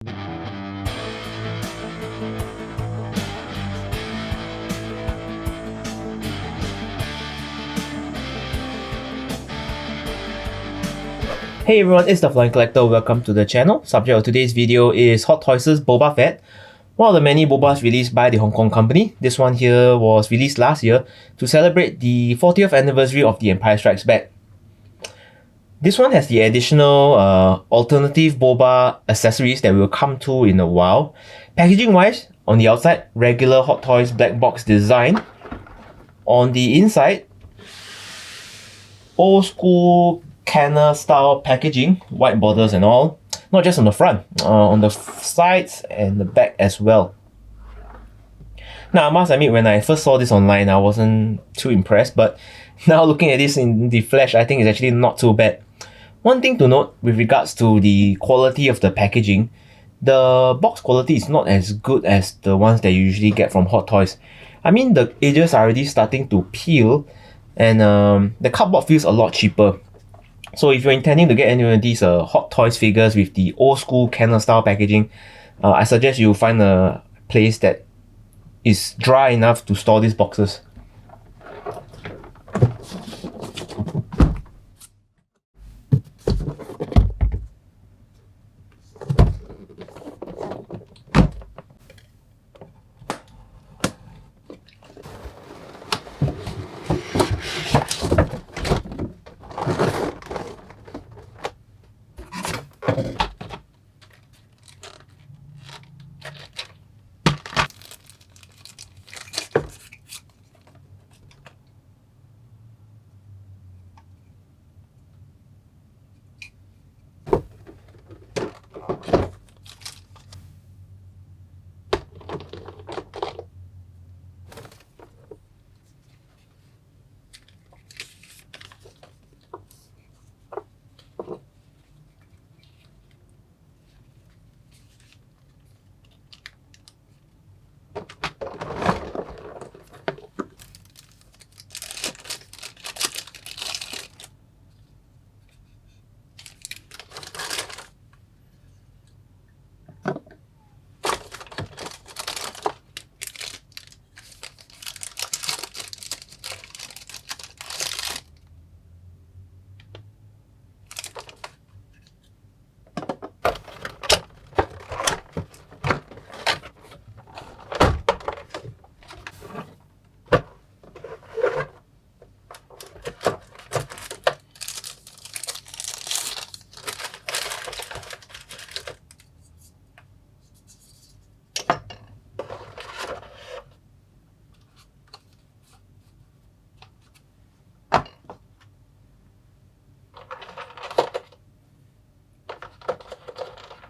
Hey everyone, it's the Flying Collector. Welcome to the channel. Subject of today's video is Hot Toys' Boba Fett, one of the many Bobas released by the Hong Kong company. This one here was released last year to celebrate the 40th anniversary of The Empire Strikes Back. This one has the additional alternative Boba accessories that we'll come to in a while. Packaging wise, on the outside, regular Hot Toys black box design. On the inside, old school canner style packaging, white borders and all, not just on the front, on the sides and the back as well. Now I must admit, when I first saw this online, I wasn't too impressed, but now looking at this in the flesh, I think it's actually not too bad. One thing to note with regards to the quality of the packaging, the box quality is not as good as the ones that you usually get from Hot Toys. I mean, the edges are already starting to peel, and the cardboard feels a lot cheaper. So if you're intending to get any of these Hot Toys figures with the old school canner style packaging, I suggest you find a place that is dry enough to store these boxes.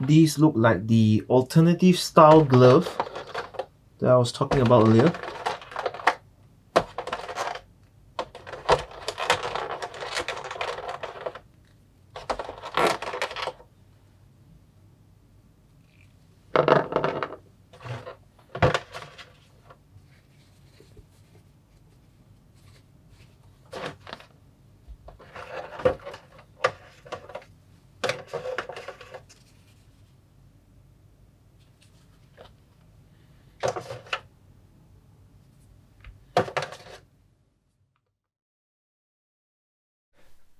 These look like the alternative style glove that I was talking about earlier.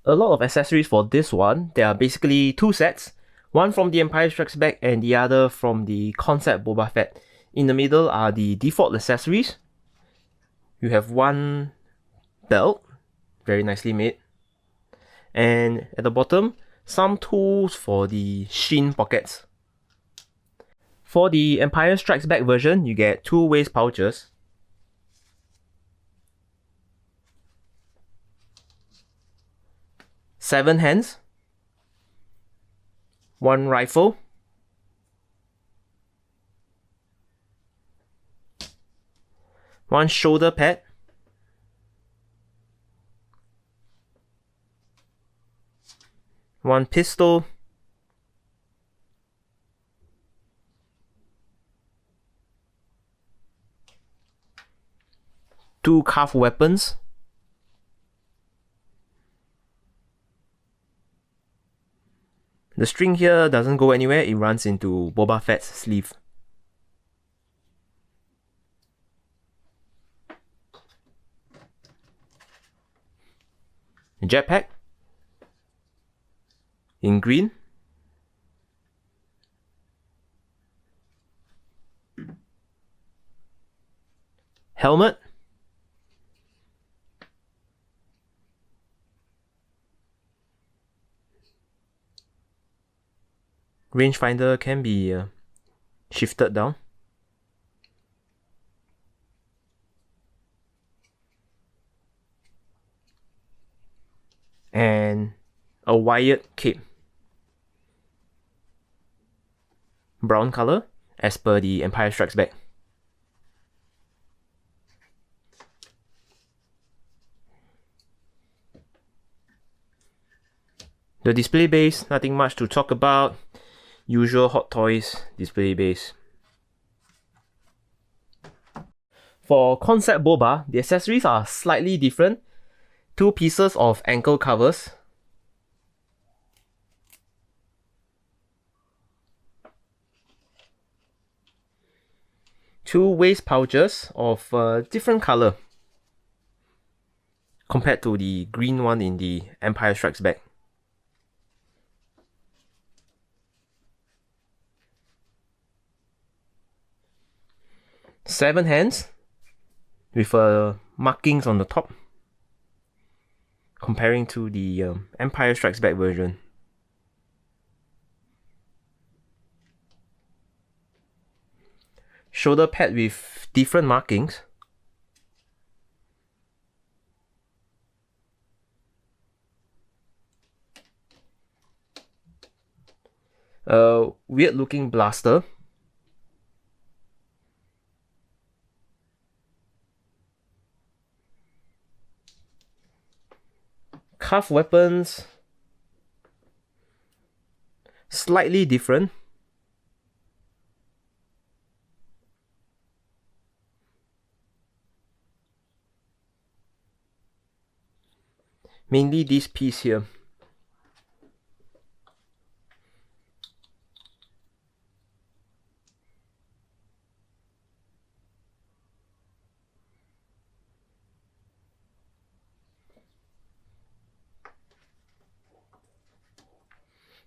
A lot of accessories for this one. There are basically two sets, one from The Empire Strikes Back and the other from the concept Boba Fett. In the middle are the default accessories. You have one belt, very nicely made, and at the bottom, some tools for the shin pockets. For the Empire Strikes Back version, you get two waist pouches, seven hands, one rifle, one shoulder pad, one pistol, two carved weapons, The string here doesn't go anywhere, it runs into Boba Fett's sleeve. Jetpack in green. Helmet. Rangefinder can be shifted down. And a wired cape. Brown color, as per the Empire Strikes Back. The display base, nothing much to talk about. Usual Hot Toys display base. For Concept Boba, the accessories are slightly different. 2 pieces of ankle covers. Two waist pouches of different color compared to the green one in the Empire Strikes Back. Seven hands with markings on the top, comparing to the Empire Strikes Back version. Shoulder pad with different markings. Weird looking blaster. Cuff weapons, slightly different. Mainly this piece here.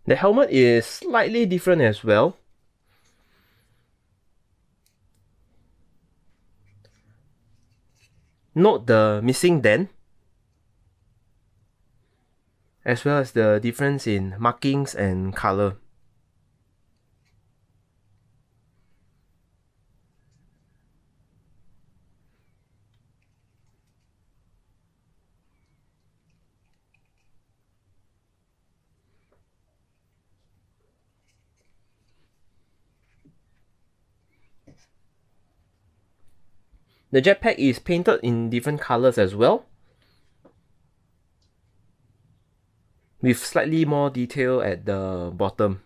The helmet is slightly different as well. Note the missing dent, as well as the difference in markings and color. The jetpack is painted in different colors as well, with slightly more detail at the bottom.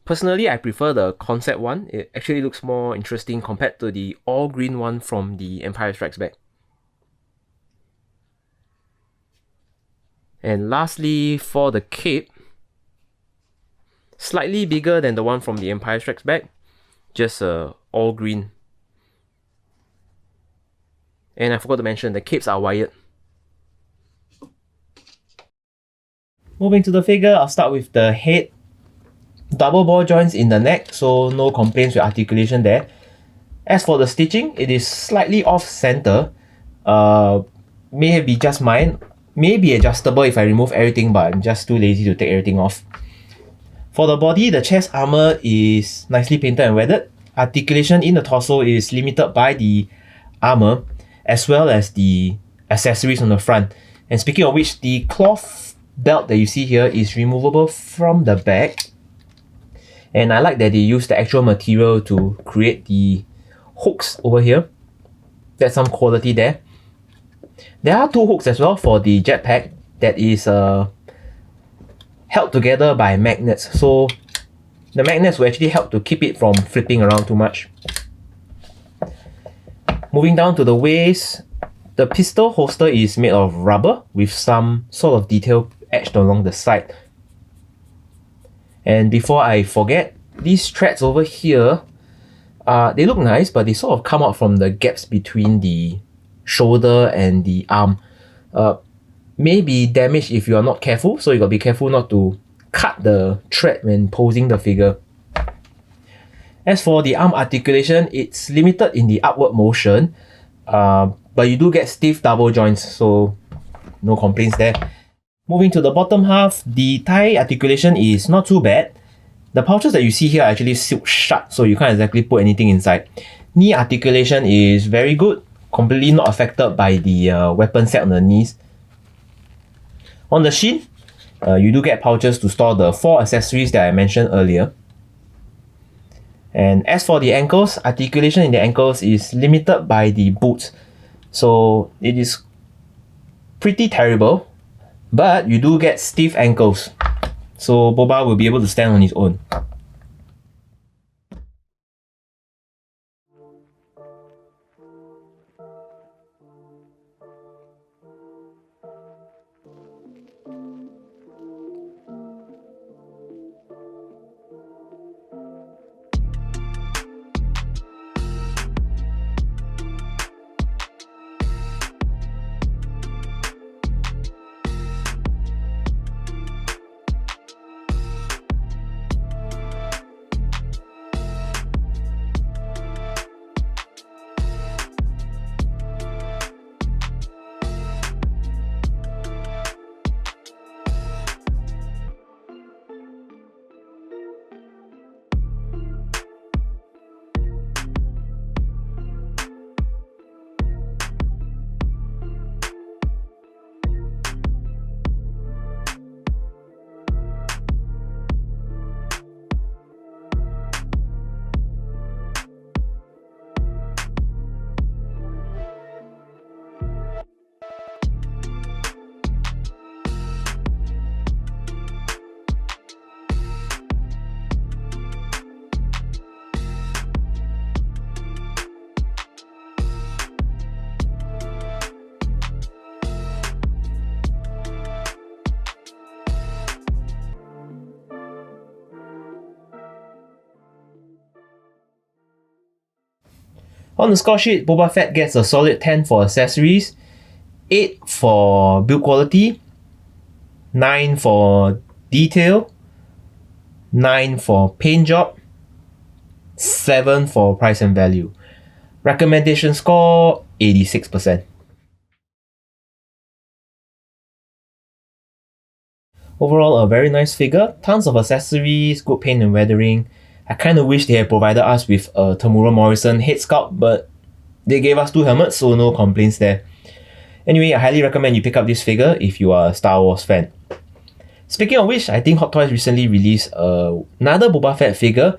Personally, I prefer the concept one. It actually looks more interesting compared to the all green one from the Empire Strikes Back. And lastly, for the cape, slightly bigger than the one from the Empire Strikes Back, just all green. And I forgot to mention, the capes are wired. Moving to the figure, I'll start with the head. Double ball joints in the neck, so no complaints with articulation there. As for the stitching, it is slightly off center. May be just mine. May be adjustable if I remove everything, but I'm just too lazy to take everything off. For the body, the chest armor is nicely painted and weathered. Articulation in the torso is limited by the armor, as well as the accessories on the front. And speaking of which, the cloth belt that you see here is removable from the back. And I like that they use the actual material to create the hooks over here. That's some quality there. There are 2 hooks as well for the jetpack that is held together by magnets. So the magnets will actually help to keep it from flipping around too much. Moving down to the waist, the pistol holster is made of rubber with some sort of detail etched along the side. And before I forget, these threads over here, they look nice, but they sort of come out from the gaps between the shoulder and the arm. May be damaged if you are not careful, so you gotta be careful not to cut the thread when posing the figure. As for the arm articulation, it's limited in the upward motion, but you do get stiff double joints, so no complaints there. Moving to the bottom half, the thigh articulation is not too bad. The pouches that you see here are actually sealed shut, so you can't exactly put anything inside. Knee articulation is very good, completely not affected by the weapon set on the knees. On the shin, you do get pouches to store the 4 accessories that I mentioned earlier. And as for the ankles, articulation in the ankles is limited by the boots, so it is pretty terrible, but you do get stiff ankles, so Boba will be able to stand on his own. On the score sheet, Boba Fett gets a solid 10 for accessories, 8 for build quality, 9 for detail, 9 for paint job, 7 for price and value. Recommendation score 86%. Overall, a very nice figure, tons of accessories, good paint and weathering. I kind of wish they had provided us with a Temuera Morrison head sculpt, but they gave us 2 helmets, so no complaints there. Anyway, I highly recommend you pick up this figure if you are a Star Wars fan. Speaking of which, I think Hot Toys recently released another Boba Fett figure,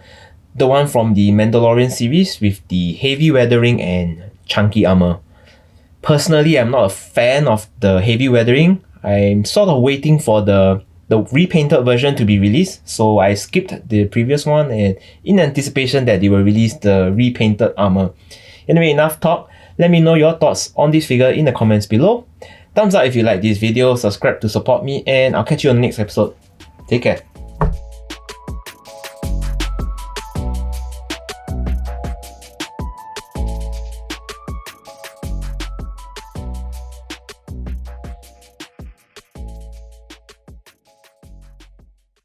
the one from the Mandalorian series with the heavy weathering and chunky armor. Personally, I'm not a fan of the heavy weathering. I'm sort of waiting for the repainted version to be released, so I skipped the previous one and in anticipation that they will release the repainted armor. Anyway, enough talk. Let me know your thoughts on this figure in the comments below. Thumbs up if you like this video, subscribe to support me, and I'll catch you on the next episode. Take care.